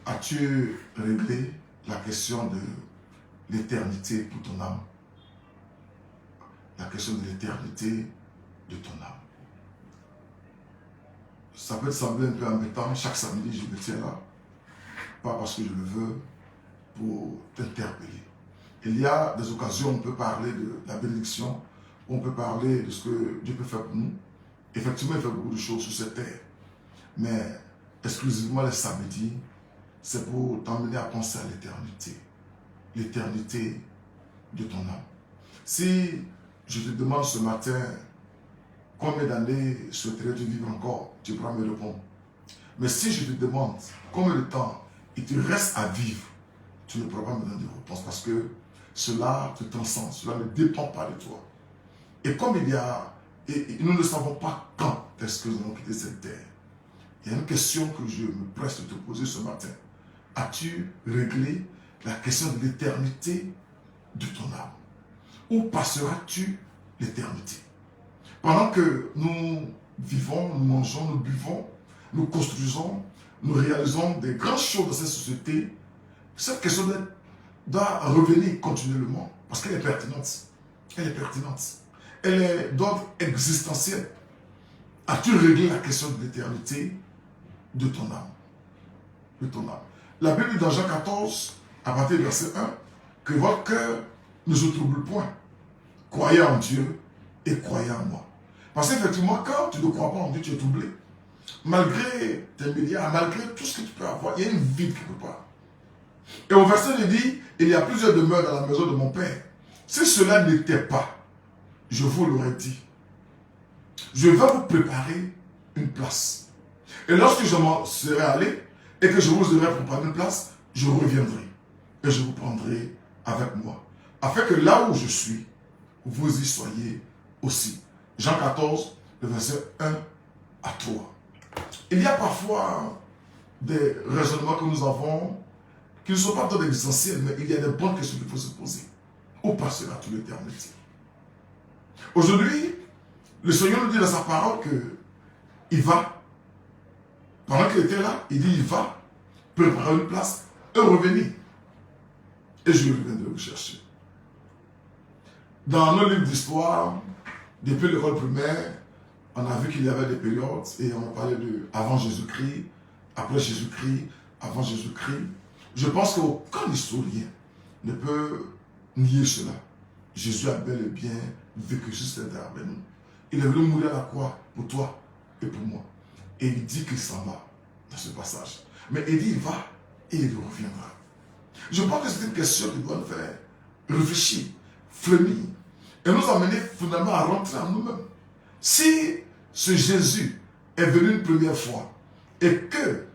As-tu réglé la question de l'éternité pour ton âme? La question de l'éternité de ton âme. Ça peut te sembler un peu embêtant, chaque samedi je me tiens là, pas parce que je le veux, pour t'interpeller. Il y a des occasions où on peut parler de la bénédiction, on peut parler de ce que Dieu peut faire pour nous. Effectivement, il fait beaucoup de choses sur cette terre, mais exclusivement les samedis, c'est pour t'emmener à penser à l'éternité de ton âme. Si je te demande ce matin, combien d'années souhaiterais-tu vivre encore? Tu pourras me répondre. Mais si je te demande combien de temps il te reste à vivre, tu ne pourras pas me donner de réponse parce que cela te transcende, cela ne dépend pas de toi. Et comme nous ne savons pas quand est-ce que nous allons quitter cette terre, il y a une question que je me presse de te poser ce matin. As-tu réglé la question de l'éternité de ton âme? Où passeras-tu l'éternité? Pendant que nous vivons, nous mangeons, nous buvons, nous construisons, nous réalisons des grandes choses dans cette société, cette question doit revenir continuellement parce qu'elle est pertinente. Elle est pertinente. Elle est d'ordre existentiel. As-tu réglé la question de l'éternité de ton âme? De ton âme. La Bible dit dans Jean 14, à partir du verset 1, que votre cœur ne se trouble point. Croyez en Dieu et croyez en moi. Parce qu'effectivement, quand tu ne crois pas en Dieu, tu es troublé. Malgré tes médias, malgré tout ce que tu peux avoir, il y a une vide quelque part. Et au verset, il dit, il y a plusieurs demeures dans la maison de mon Père. Si cela n'était pas, je vous l'aurais dit. Je vais vous préparer une place. Et lorsque je m'en serai allé et que je vous aurai préparé une place, je reviendrai et je vous prendrai avec moi. Afin que là où je suis, vous y soyez aussi. Jean 14, le verset 1 à 3. Il y a parfois des raisonnements que nous avons qui ne sont pas tant existentiels, mais il y a des bonnes questions qu'il faut se poser. Où passera toute l'éternité? Aujourd'hui, le Seigneur nous dit dans sa parole qu'il va, pendant qu'il était là, il dit il va préparer une place et revenir. Et je reviendrai vous chercher. Dans nos livres d'histoire, depuis l'école primaire, on a vu qu'il y avait des périodes et on a parlé de avant Jésus-Christ, après Jésus-Christ, avant Jésus-Christ. Je pense qu'aucun historien ne peut nier cela. Jésus a bel et bien vécu sur cette terre avec nous. Il est venu mourir à la croix pour toi et pour moi. Et il dit qu'il s'en va dans ce passage. Mais il dit il va et il reviendra. Je pense que c'est une question qui doit nous faire réfléchir, frémir et nous amener finalement à rentrer en nous-mêmes. Si ce Jésus est venu une première fois et que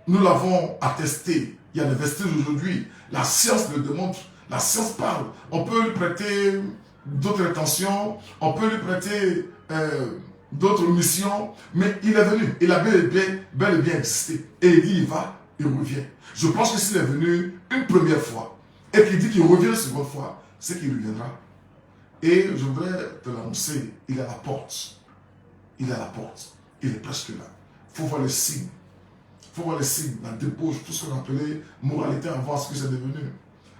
nous l'avons attesté, il y a des vestiges aujourd'hui, la science le démontre, la science parle, on peut lui prêter d'autres intentions, on peut lui prêter d'autres missions, mais il est venu, il a bel et bien existé. Et il dit il va, il revient. Je pense que s'il est venu une première fois et qu'il dit qu'il revient une seconde fois, c'est qu'il reviendra. Et je voudrais te l'annoncer, il est à la porte. Il est à la porte. Il est presque là. Il faut voir les signes. Il faut voir les signes, la débauche, tout ce qu'on appelait moralité avant ce que c'est devenu.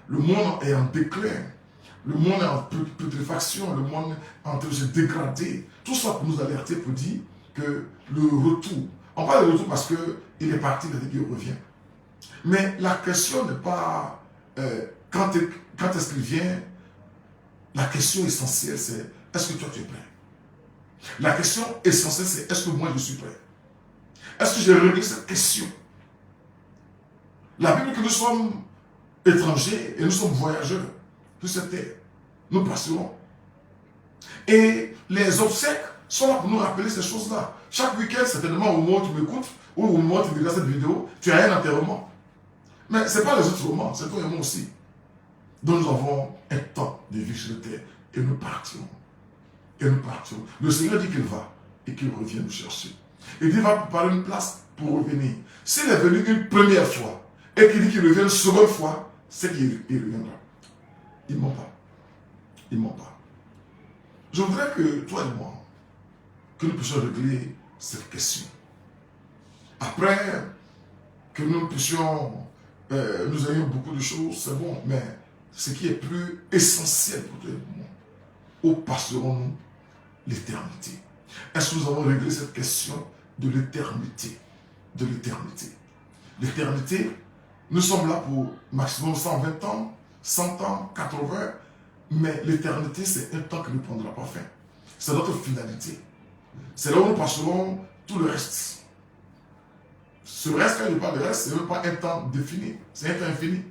Le monde est en déclin. Le monde est en putréfaction. Le monde est en train de se dégrader. Tout ça pour nous alerter, pour dire que le retour, on parle de retour parce qu'il est parti, il a dit qu'il revient. Mais la question n'est pas quand est-ce qu'il vient. La question essentielle, c'est est-ce que toi tu es prêt? La question essentielle, c'est est-ce que moi je suis prêt? Est-ce que j'ai réglé cette question? La Bible dit que nous sommes étrangers et nous sommes voyageurs sur cette terre. Nous passerons. Et les obsèques sont là pour nous rappeler ces choses-là. Chaque week-end, certainement, au moment où tu m'écoutes, ou au moment où tu regardes cette vidéo, tu as un enterrement. Mais ce n'est pas les autres moments, c'est toi et moi aussi. Donc nous avons un temps de vie sur la terre et nous partirons. Et nous partirons. Le Seigneur dit qu'il va et qu'il revient nous chercher. Il dit qu'il va préparer une place pour revenir. S'il est venu une première fois et qu'il dit qu'il revient une seconde fois, c'est qu'il reviendra. Il ne ment pas. Il ne ment pas. Je voudrais que toi et moi, que nous puissions régler cette question. Après que nous puissions, nous ayons beaucoup de choses, c'est bon, mais ce qui est plus essentiel pour toi et pour moi, où passerons-nous l'éternité? Est-ce que nous avons réglé cette question de l'éternité? De l'éternité. L'éternité, nous sommes là pour maximum 120 ans, 100 ans, 80, mais l'éternité, c'est un temps qui ne prendra pas fin. C'est notre finalité. C'est là où nous passerons tout le reste. Ce reste, quand je parle de reste, ce n'est même pas un temps défini, c'est un temps infini.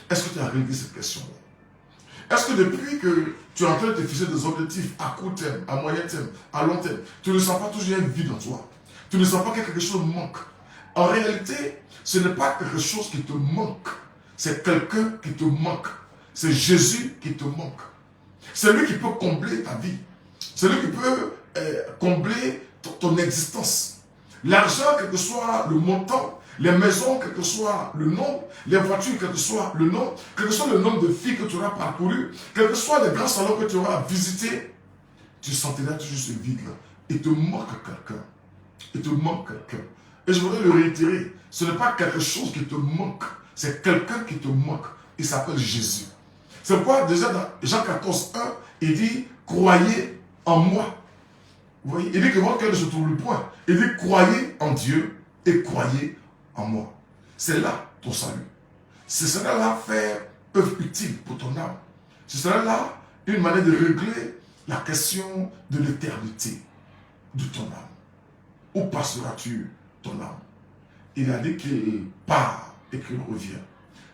Est-ce que tu as réglé cette question-là? Est-ce que depuis que tu es en train de te fixer des objectifs à court terme, à moyen terme, à long terme, tu ne sens pas toujours un vide en toi? Tu ne sens pas que quelque chose manque? En réalité, ce n'est pas quelque chose qui te manque, c'est quelqu'un qui te manque. C'est Jésus qui te manque. C'est lui qui peut combler ta vie. C'est lui qui peut combler ton existence. L'argent, quel que soit le montant, les maisons, quel que soit le nombre, les voitures, quel que soit le nombre, quel que soit le nombre de filles que tu auras parcouru, quel que soit les grands salons que tu auras visités, tu sentiras toujours ce vide-là. Il te manque quelqu'un. Il te manque quelqu'un. Et je voudrais le réitérer. Ce n'est pas quelque chose qui te manque. C'est quelqu'un qui te manque. Il s'appelle Jésus. C'est pourquoi déjà dans Jean 14, 1, il dit, croyez en moi. Vous voyez, il dit que votre cœur ne se trouble point. Il dit, croyez en Dieu et croyez en moi. C'est là ton salut. C'est cela là faire œuvre utile pour ton âme. C'est cela là une manière de régler la question de l'éternité de ton âme. Où passeras-tu ton âme? Il a dit qu'il part et qu'il revient.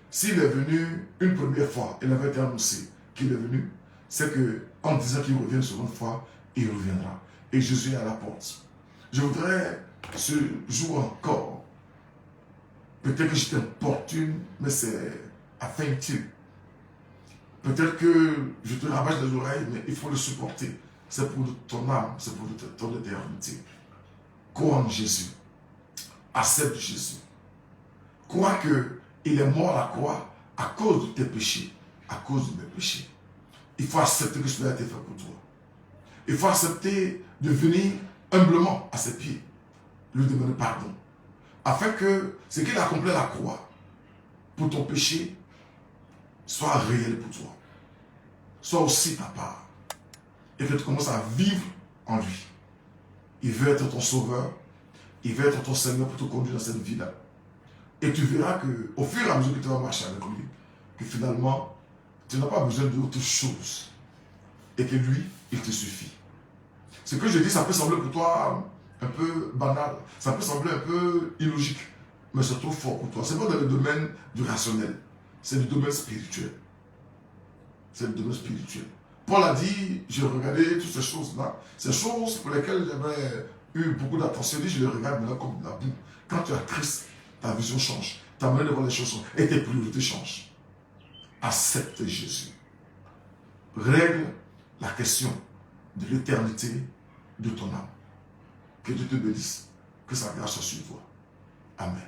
S'il est venu une première fois, il avait été annoncé qu'il est venu, c'est qu'en disant qu'il revient une seconde fois, il reviendra. Et Jésus est à la porte. Je voudrais ce jour encore, peut-être que je t'importune, mais c'est afin utile. Peut-être que je te rabâche les oreilles, mais il faut le supporter. C'est pour ton âme, c'est pour ton éternité. Crois en Jésus. Accepte Jésus. Crois qu'il est mort à la croix à cause de tes péchés, à cause de mes péchés. Il faut accepter que cela a été fait pour toi. Il faut accepter de venir humblement à ses pieds, lui demander pardon, afin que ce qu'il a accompli à la croix pour ton péché soit réel pour toi, soit aussi ta part, et que tu commences à vivre en lui. Il veut être ton sauveur, il veut être ton Seigneur pour te conduire dans cette vie-là. Et tu verras qu'au fur et à mesure que tu vas marcher avec lui, que finalement, tu n'as pas besoin d'autre chose. Et que lui, il te suffit. Ce que je dis, ça peut sembler pour toi un peu banal, ça peut sembler un peu illogique, mais c'est trop fort pour toi. Ce n'est pas dans le domaine du rationnel, c'est le domaine spirituel. C'est le domaine spirituel. Paul a dit, j'ai regardé toutes ces choses-là, ces choses pour lesquelles j'avais eu beaucoup d'attention, je les regarde maintenant comme de la boue. Quand tu as Christ, ta vision change, ta manière de voir les choses change, et tes priorités changent. Accepte Jésus. Règle la question de l'éternité de ton âme. Que Dieu te bénisse, que sa grâce soit sur toi. Amen.